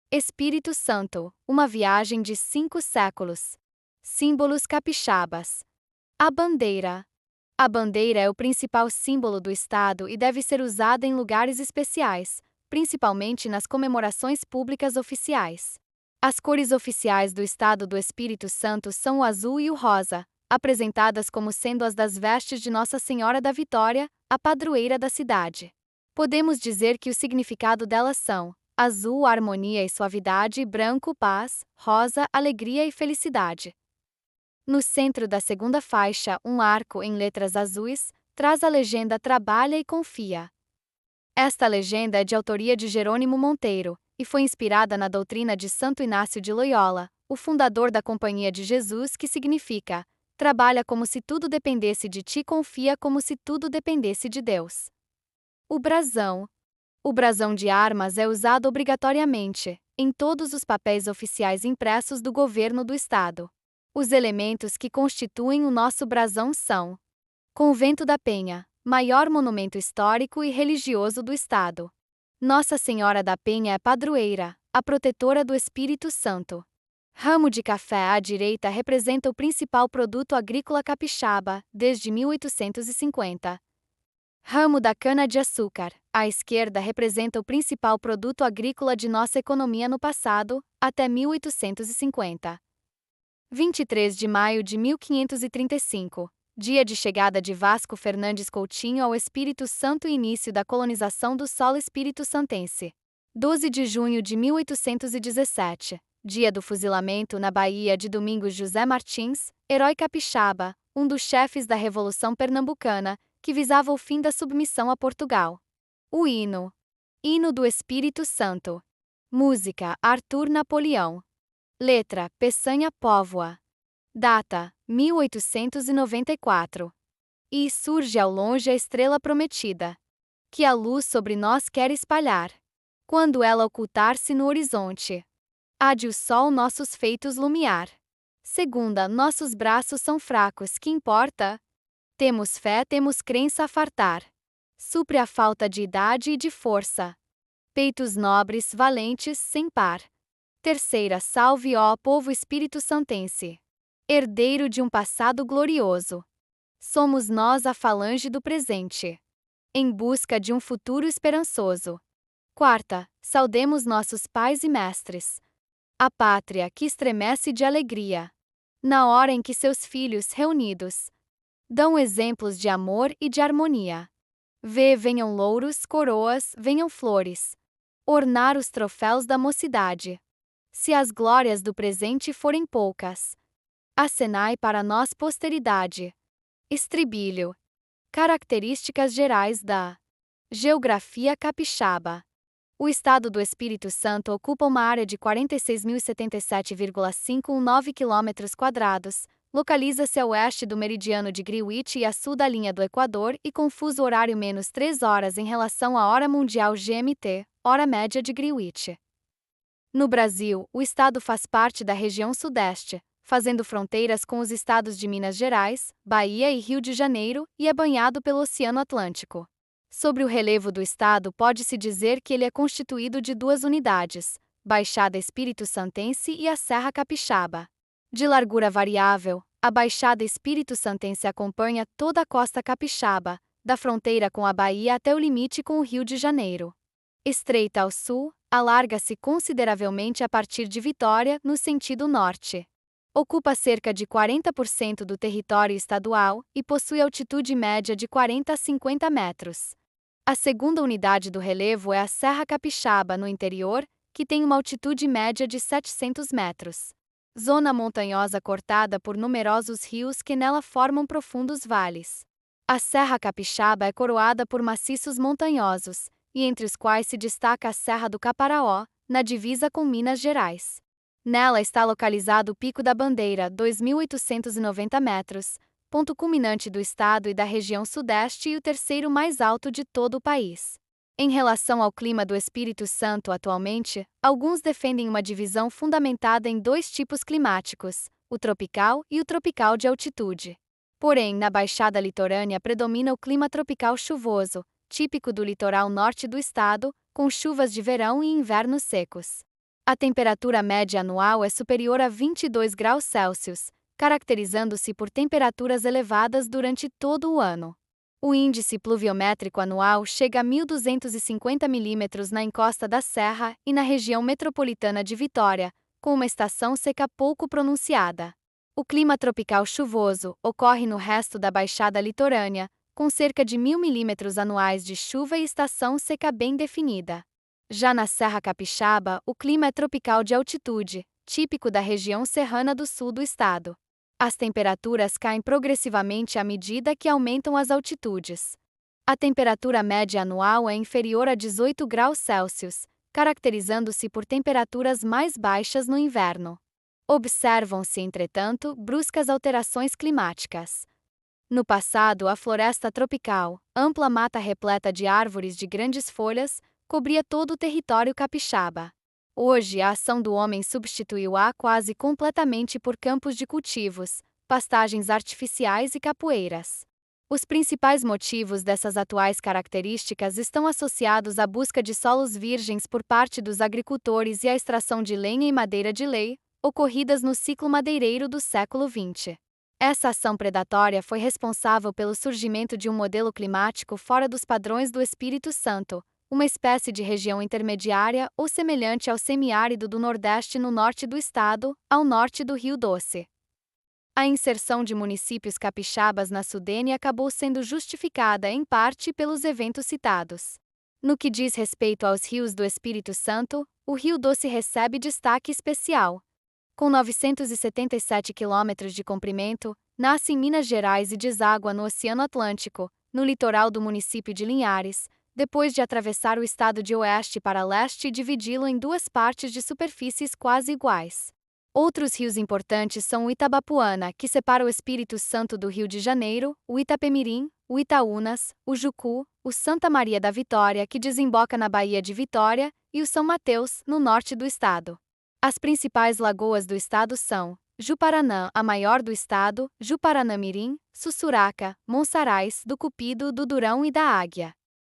Espírito Santo, uma viagem de 5 séculos. Símbolos capixabas. A bandeira. A bandeira é o principal símbolo do estado e deve ser usada em lugares especiais, principalmente nas comemorações públicas oficiais. As cores oficiais do estado do Espírito Santo são o azul e o rosa, apresentadas como sendo as das vestes de Nossa Senhora da Vitória, a padroeira da cidade. Podemos dizer que o significado delas são: azul, harmonia e suavidade; branco, paz; rosa, alegria e felicidade. No centro da segunda faixa, um arco em letras azuis traz a legenda "Trabalha e confia". Esta legenda é de autoria de Jerônimo Monteiro e foi inspirada na doutrina de Santo Inácio de Loyola, o fundador da Companhia de Jesus, que significa: trabalha como se tudo dependesse de ti, confia como se tudo dependesse de Deus. O brasão. O brasão de armas é usado obrigatoriamente em todos os papéis oficiais impressos do governo do estado. Os elementos que constituem o nosso brasão são: Convento da Penha, maior monumento histórico e religioso do estado. Nossa Senhora da Penha é padroeira, a protetora do Espírito Santo. Ramo de café à direita representa o principal produto agrícola capixaba, desde 1850. Ramo da cana-de-açúcar, à esquerda, representa o principal produto agrícola de nossa economia no passado, até 1850. 23 de maio de 1535, dia de chegada de Vasco Fernandes Coutinho ao Espírito Santo e início da colonização do solo espírito-santense. 12 de junho de 1817, dia do fuzilamento na Bahia de Domingos José Martins, herói capixaba, um dos chefes da Revolução Pernambucana, que visava o fim da submissão a Portugal. O hino. Hino do Espírito Santo. Música: Arthur Napoleão. Letra: Peçanha Póvoa. Data: 1894. E surge ao longe a estrela prometida, que a luz sobre nós quer espalhar. Quando ela ocultar-se no horizonte, há de o sol nossos feitos lumiar. Segunda, nossos braços são fracos, que importa? Temos fé, temos crença a fartar. Supre a falta de idade e de força. Peitos nobres, valentes, sem par. Terceira, salve, ó povo espírito-santense, herdeiro de um passado glorioso. Somos nós a falange do presente, em busca de um futuro esperançoso. Quarta, saudemos nossos pais e mestres, a pátria que estremece de alegria, na hora em que seus filhos reunidos dão exemplos de amor e de harmonia. Venham louros, coroas, venham flores, ornar os troféus da mocidade. Se as glórias do presente forem poucas, acenai para nós posteridade. Estribilho. Características gerais da geografia capixaba. O estado do Espírito Santo ocupa uma área de 46.077,519 km², localiza-se a oeste do meridiano de Greenwich e a sul da linha do Equador e com fuso horário -3 horas em relação à hora mundial GMT, hora média de Greenwich. No Brasil, o estado faz parte da região Sudeste, fazendo fronteiras com os estados de Minas Gerais, Bahia e Rio de Janeiro, e é banhado pelo Oceano Atlântico. Sobre o relevo do estado, pode-se dizer que ele é constituído de duas unidades, Baixada Espírito-Santense e a Serra Capixaba. De largura variável, a Baixada Espírito-Santense acompanha toda a costa capixaba, da fronteira com a Bahia até o limite com o Rio de Janeiro. Estreita ao sul, alarga-se consideravelmente a partir de Vitória, no sentido norte. Ocupa cerca de 40% do território estadual e possui altitude média de 40 a 50 metros. A segunda unidade do relevo é a Serra Capixaba, no interior, que tem uma altitude média de 700 metros. Zona montanhosa cortada por numerosos rios que nela formam profundos vales. A Serra Capixaba é coroada por maciços montanhosos, e entre os quais se destaca a Serra do Caparaó, na divisa com Minas Gerais. Nela está localizado o Pico da Bandeira, 2.890 metros, ponto culminante do estado e da região sudeste e o terceiro mais alto de todo o país. Em relação ao clima do Espírito Santo atualmente, alguns defendem uma divisão fundamentada em dois tipos climáticos, o tropical e o tropical de altitude. Porém, na Baixada Litorânea predomina o clima tropical chuvoso, típico do litoral norte do estado, com chuvas de verão e invernos secos. A temperatura média anual é superior a 22 graus Celsius, caracterizando-se por temperaturas elevadas durante todo o ano. O índice pluviométrico anual chega a 1.250 milímetros na encosta da Serra e na região metropolitana de Vitória, com uma estação seca pouco pronunciada. O clima tropical chuvoso ocorre no resto da Baixada Litorânea, com cerca de 1.000 milímetros anuais de chuva e estação seca bem definida. Já na Serra Capixaba, o clima é tropical de altitude, típico da região serrana do sul do estado. As temperaturas caem progressivamente à medida que aumentam as altitudes. A temperatura média anual é inferior a 18 graus Celsius, caracterizando-se por temperaturas mais baixas no inverno. Observam-se, entretanto, bruscas alterações climáticas. No passado, a floresta tropical, ampla mata repleta de árvores de grandes folhas, cobria todo o território capixaba. Hoje, a ação do homem substituiu-a quase completamente por campos de cultivos, pastagens artificiais e capoeiras. Os principais motivos dessas atuais características estão associados à busca de solos virgens por parte dos agricultores e à extração de lenha e madeira de lei, ocorridas no ciclo madeireiro do século XX. Essa ação predatória foi responsável pelo surgimento de um modelo climático fora dos padrões do Espírito Santo, uma espécie de região intermediária ou semelhante ao semiárido do Nordeste no norte do estado, ao norte do Rio Doce. A inserção de municípios capixabas na Sudene acabou sendo justificada em parte pelos eventos citados. No que diz respeito aos rios do Espírito Santo, o Rio Doce recebe destaque especial. Com 977 quilômetros de comprimento, nasce em Minas Gerais e deságua no Oceano Atlântico, no litoral do município de Linhares, depois de atravessar o estado de oeste para leste e dividi-lo em duas partes de superfícies quase iguais. Outros rios importantes são o Itabapuana, que separa o Espírito Santo do Rio de Janeiro, o Itapemirim, o Itaúnas, o Jucu, o Santa Maria da Vitória, que desemboca na Baía de Vitória, e o São Mateus, no norte do estado. As principais lagoas do estado são Juparanã, a maior do estado, Juparanã-Mirim, Sussuraca, Monsaraz, do Cupido, do Durão e da Águia.